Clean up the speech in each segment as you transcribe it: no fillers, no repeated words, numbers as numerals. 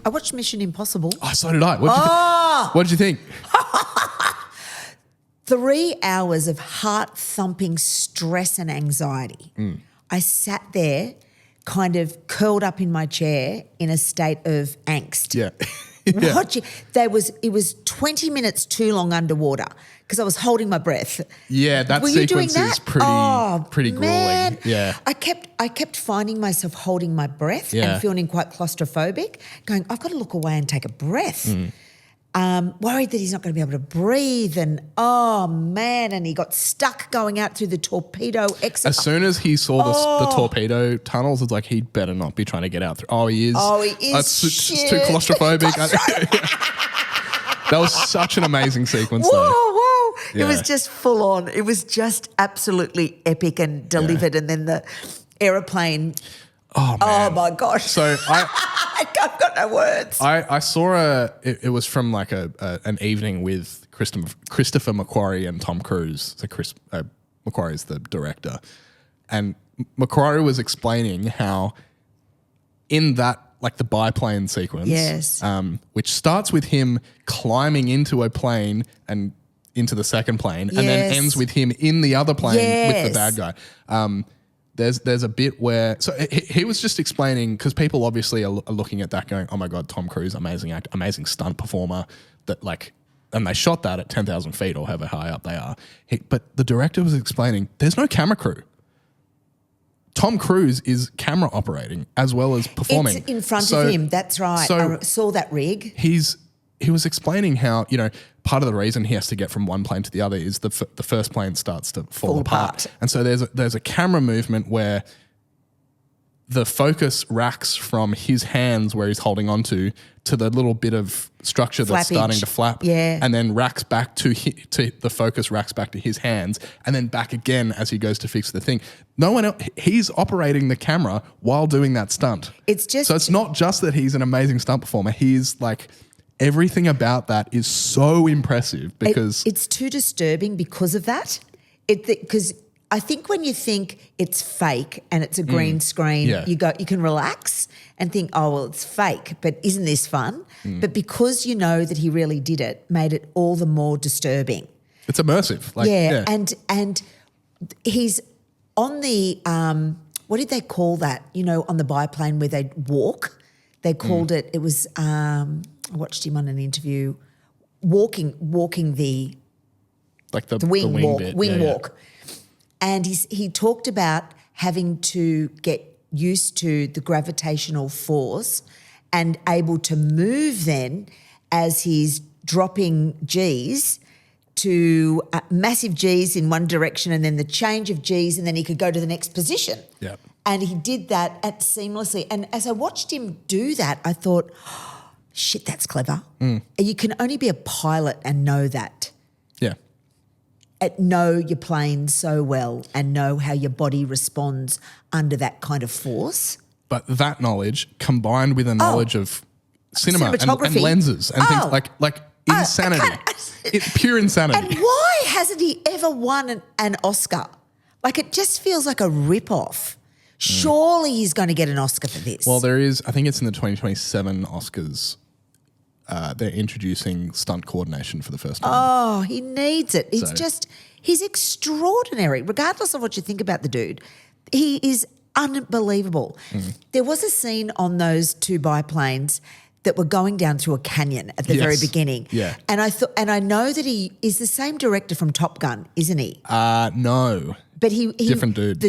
I watched Mission Impossible. Oh, so did I. What did you think? 3 hours of heart-thumping stress and anxiety. I sat there kind of curled up in my chair in a state of angst. Yeah. Watching, it was 20 minutes too long underwater because I was holding my breath. Yeah, that Were you doing sequence that? is pretty grueling. Man. Yeah. I kept finding myself holding my breath and feeling quite claustrophobic, going, I've got to look away and take a breath. Worried that he's not going to be able to breathe, and and he got stuck going out through the torpedo exit. As soon as he saw the torpedo tunnels, it's like he'd better not be trying to get out through. Oh, he is. Oh, he is. It's too claustrophobic. That was such an amazing sequence, though. Whoa. Yeah. It was just full on. It was just absolutely epic and delivered. And then the aeroplane. Oh, man. Oh, my gosh. So I've got no words. I saw it was from like an evening with Christopher McQuarrie and Tom Cruise. So McQuarrie is the director. And McQuarrie was explaining how in that, like the biplane sequence, Yes. Which starts with him climbing into a plane and into the second plane, and then ends with him in the other plane with the bad guy. There's a bit where he was just explaining, because people obviously are looking at that going, oh my God, Tom Cruise, amazing actor, amazing stunt performer, and they shot that at 10,000 feet or however high up they are. But the director was explaining, there's no camera crew. Tom Cruise is camera operating as well as performing. It's in front of him. That's right. So I saw that rig. He was explaining how, part of the reason he has to get from one plane to the other is the first plane starts to fall apart. And so there's a camera movement where the focus racks from his hands where he's holding onto to the little bit of structure that's starting to flap, and then racks back to the focus racks back to his hands, and then back again as he goes to fix the thing. No one else, he's operating the camera while doing that stunt. So it's not just that he's an amazing stunt performer. He's like, everything about that is so impressive because it's too disturbing because of that. Because I think when you think it's fake and it's a green screen, you can relax and think, oh, well, it's fake, but isn't this fun? But because you know that he really did it, made it all the more disturbing. It's immersive. And he's on the, what did they call that? On the biplane where they walk, they called it was, I watched him on an interview, walking the like the wing walk. And he talked about having to get used to the gravitational force and able to move then as he's dropping G's to massive G's in one direction and then the change of G's, and then he could go to the next position. Yeah. And he did that seamlessly. And as I watched him do that, I thought, oh, shit, that's clever. You can only be a pilot and know that. Yeah. Know your plane so well and know how your body responds under that kind of force. But that knowledge combined with a knowledge of cinema and lenses and things like insanity. It's pure insanity. And why hasn't he ever won an Oscar? Like, it just feels like a rip-off. Surely he's going to get an Oscar for this. Well, there is, I think it's in the 2027 Oscars. They're introducing stunt coordination for the first time. Oh, he needs it. He's extraordinary, regardless of what you think about the dude. He is unbelievable. There was a scene on those two biplanes that were going down through a canyon at the very beginning. Yeah. And I know that he is the same director from Top Gun, isn't he? No. But he different dude.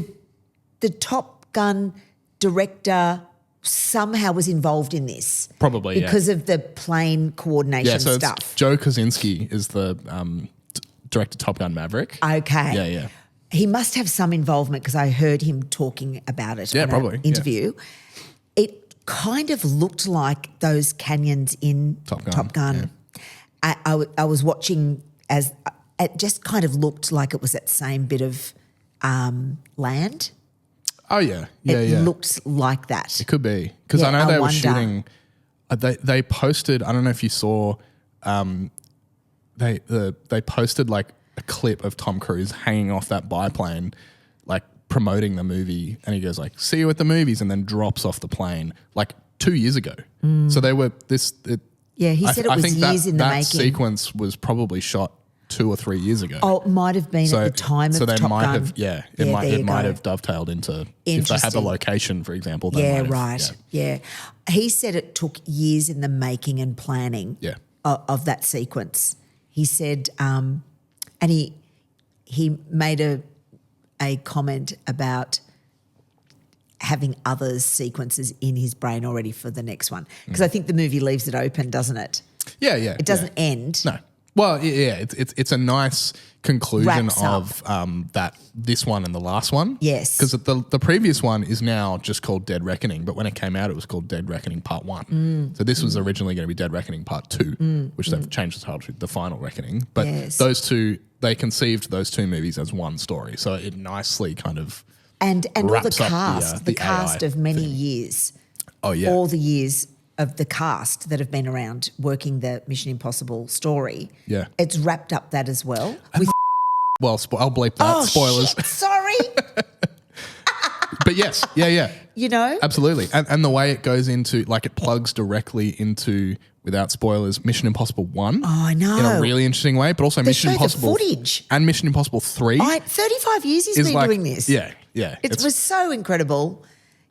The Top Gun director somehow was involved in this. Probably, because of the plane coordination stuff. It's Joe Kosinski is the director of Top Gun Maverick. Okay. Yeah. He must have some involvement because I heard him talking about it in an interview. Yeah. It kind of looked like those canyons in Top Gun. Yeah. I was watching as it just kind of looked like it was that same bit of land. Oh, yeah. It looked like that. It could be. Because I know they were shooting, they posted, I don't know if you saw, they posted like a clip of Tom Cruise hanging off that biplane, like promoting the movie, and he goes like, see you at the movies, and then drops off the plane, like 2 years ago. So they were Yeah, he said it was think years in the that making. sequence was probably shot 2 or 3 years ago. Oh, it might have been at the time of they Top might Gun. have, it might have dovetailed into if they had the location, for example. They Yeah, might have, right. Yeah. He said it took years in the making and planning Yeah. of that sequence. He said, and he made a comment about having other sequences in his brain already for the next one. Because I think the movie leaves it open, doesn't it? Yeah. It doesn't end. No. Well, yeah, it's a nice conclusion Wraps of this one and the last one. Yes. Because the previous one is now just called Dead Reckoning, but when it came out, it was called Dead Reckoning Part 1. So this was originally going to be Dead Reckoning Part 2, which they've changed the title to The Final Reckoning. But Yes. those two, they conceived those two movies as one story. So it nicely kind of And all the wraps up cast, the cast AI of many years. Oh, yeah. All the years of the cast that have been around working the Mission Impossible story. Yeah. It's wrapped up that as well. Well, I'll bleep that. Spoilers. Shit, sorry. But yes, yeah. You know? Absolutely. And the way it goes into, like it plugs directly into, without spoilers, Mission Impossible 1. Oh, I know. In a really interesting way, but also Mission show the Impossible footage. and Mission Impossible 3. 35 years he's been doing this. Yeah. It was so incredible.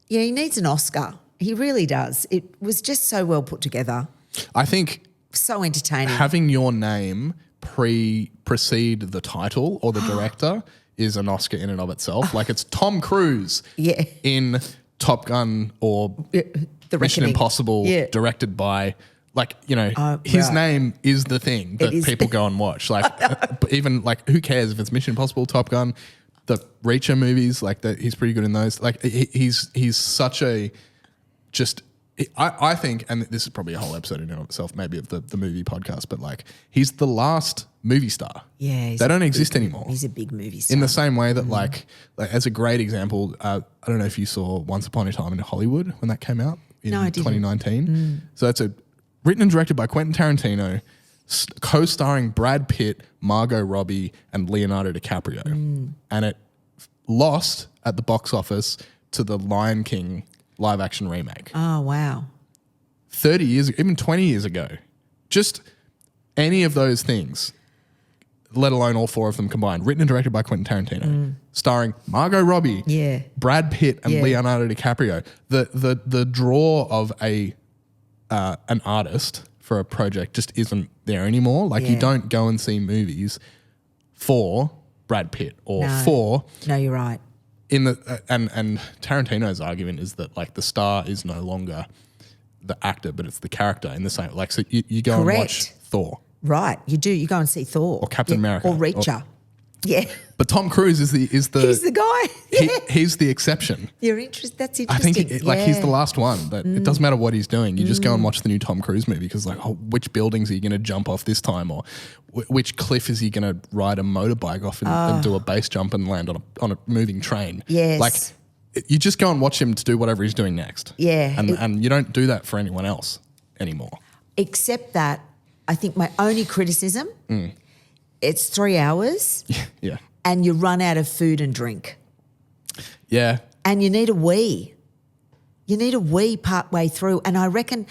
Yeah, he needs an Oscar. He really does. It was just so well put together. I think So entertaining. having your name precede the title or the director is an Oscar in and of itself. Like it's Tom Cruise Yeah. in Top Gun or The Mission Reckoning. Impossible, Yeah. directed by, like, you know, his right. name is the thing that is. people go and watch. Like, but even like, who cares if it's Mission Impossible, Top Gun, the Reacher movies? Like, he's pretty good in those. Like, he's such a just. I think, and this is probably a whole episode in and of itself, maybe of the movie podcast, but like, he's the last movie star. Yeah. They don't exist anymore. He's a big movie star. In the same way that, like as a great example, I don't know if you saw Once Upon a Time in Hollywood when that came out in No, I didn't. 2019. So that's written and directed by Quentin Tarantino, co-starring Brad Pitt, Margot Robbie, and Leonardo DiCaprio. And it lost at the box office to the Lion King live action remake. Oh, wow. 30 years, even 20 years ago. Just any of those things, let alone all four of them combined, written and directed by Quentin Tarantino, starring Margot Robbie, Yeah. Brad Pitt, and Yeah. Leonardo DiCaprio. The draw of an artist for a project just isn't there anymore. Like, you Yeah. don't go and see movies for Brad Pitt or No. for No, you're right. in the and Tarantino's argument is that, like, the star is no longer the actor, but it's the character in the same. Like, so you go and watch Correct. Thor, Right. You do. You go and see Thor. Or Captain America. Or Reacher. Yeah. but Tom Cruise is the He's the guy. Yeah. he's the exception. You're interested. That's I think interesting. he's the last one. That it doesn't matter what he's doing. You just go and watch the new Tom Cruise movie because, like, which buildings are you going to jump off this time, or which cliff is he going to ride a motorbike off and do a base jump and land on a moving train? Yes. Like, you just go and watch him to do whatever he's doing next. Yeah. and you don't do that for anyone else anymore. Except that I think my only criticism, it's 3 hours Yeah, and you run out of food and drink. yeah. And you need a wee. You need a wee part way through. And I reckon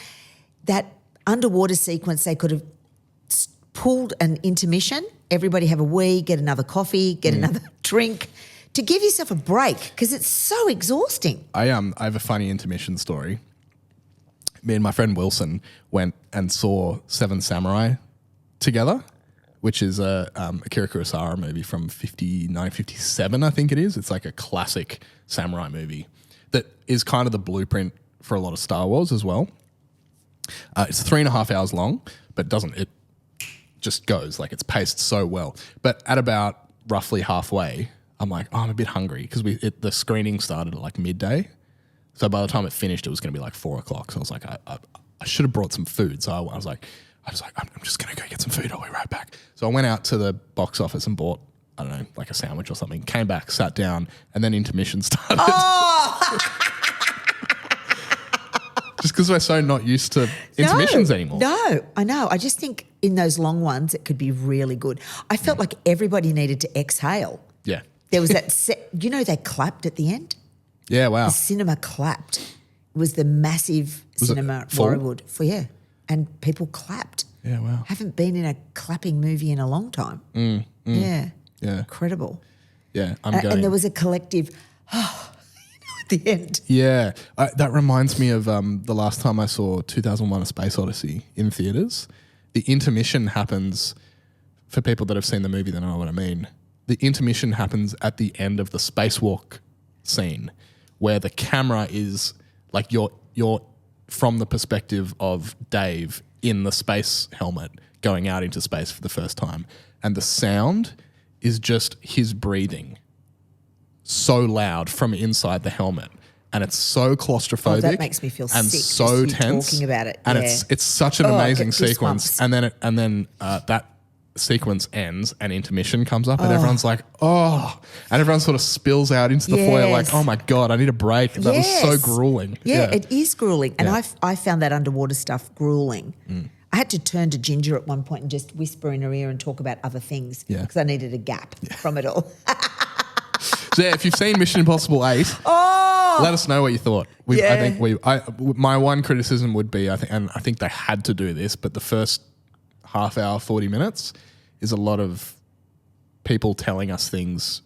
that underwater sequence, they could have pulled an intermission, everybody have a wee, get another coffee, get another drink, to give yourself a break because it's so exhausting. I have a funny intermission story. Me and my friend Wilson went and saw Seven Samurai together, which is a Akira Kurosawa movie from 57, I think it is. It's like a classic samurai movie that is kind of the blueprint for a lot of Star Wars as well. It's 3.5 hours long, but it just goes, like, it's paced so well. But at about roughly halfway, I'm like, I'm a bit hungry because the screening started at like midday. So by the time it finished, it was going to be like 4 o'clock. So I was like, I should have brought some food. So I was like, I'm just going to go get some food. I'll be right back. So I went out to the box office and bought, I don't know, like a sandwich or something. Came back, sat down, and then intermission started. Just because we're so not used to intermissions anymore. No, I know. I just think in those long ones, it could be really good. I felt like everybody needed to exhale. Yeah. There was that they clapped at the end. Yeah, wow. The cinema clapped. It was the massive cinema at full? Warriewood and people clapped. Yeah, wow. Haven't been in a clapping movie in a long time. Yeah. Yeah. Incredible. Yeah, I'm going. And there was a collective, at the end. Yeah, that reminds me of the last time I saw 2001: A Space Odyssey in theaters. The intermission happens, for people that have seen the movie, they know what I mean. The intermission happens at the end of the spacewalk scene, where the camera is like you're from the perspective of Dave in the space helmet going out into space for the first time, and the sound is just his breathing so loud from inside the helmet, and it's so claustrophobic. That makes me feel and sick. so just you tense. talking about it, and yeah. it's such an I amazing get sequence. goosebumps. And then that sequence ends, and intermission comes up, and everyone's like, "Oh!" and everyone sort of spills out into the foyer, like, Yes. "Oh my god, I need a break." That was so Yes. grueling. Yeah, it is grueling. And Yeah. I found that underwater stuff grueling. I had to turn to Ginger at one point and just whisper in her ear and talk about other things Yeah. because I needed a gap from it all. So yeah, if you've seen Mission Impossible 8, let us know what you thought. Yeah. I think my one criticism would be, I think they had to do this, but the first half hour, 40 minutes is a lot of people telling us things,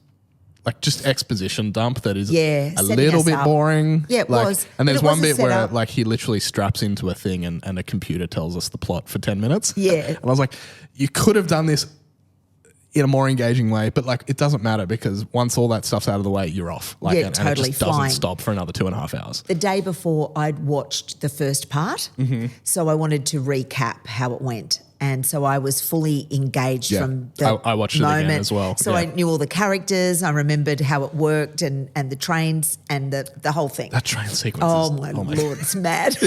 like just exposition dump that is Yeah, a setting little us bit up. boring. Yeah, it Like, was. And there's But it one wasn't bit where set up. like he literally straps into a thing and a computer tells us the plot for 10 minutes. Yeah. And I was like, you could have done this in a more engaging way, but like it doesn't matter because once all that stuff's out of the way, you're off. Like, Yeah, and totally, it just doesn't flying. stop for another 2.5 hours. The day before, I'd watched the first part, so I wanted to recap how it went. And so I was fully engaged Yeah. from the I watched it again moment. as well. So Yeah. I knew all the characters. I remembered how it worked and the trains and the whole thing. That train sequence Oh is, my Lord, it's mad.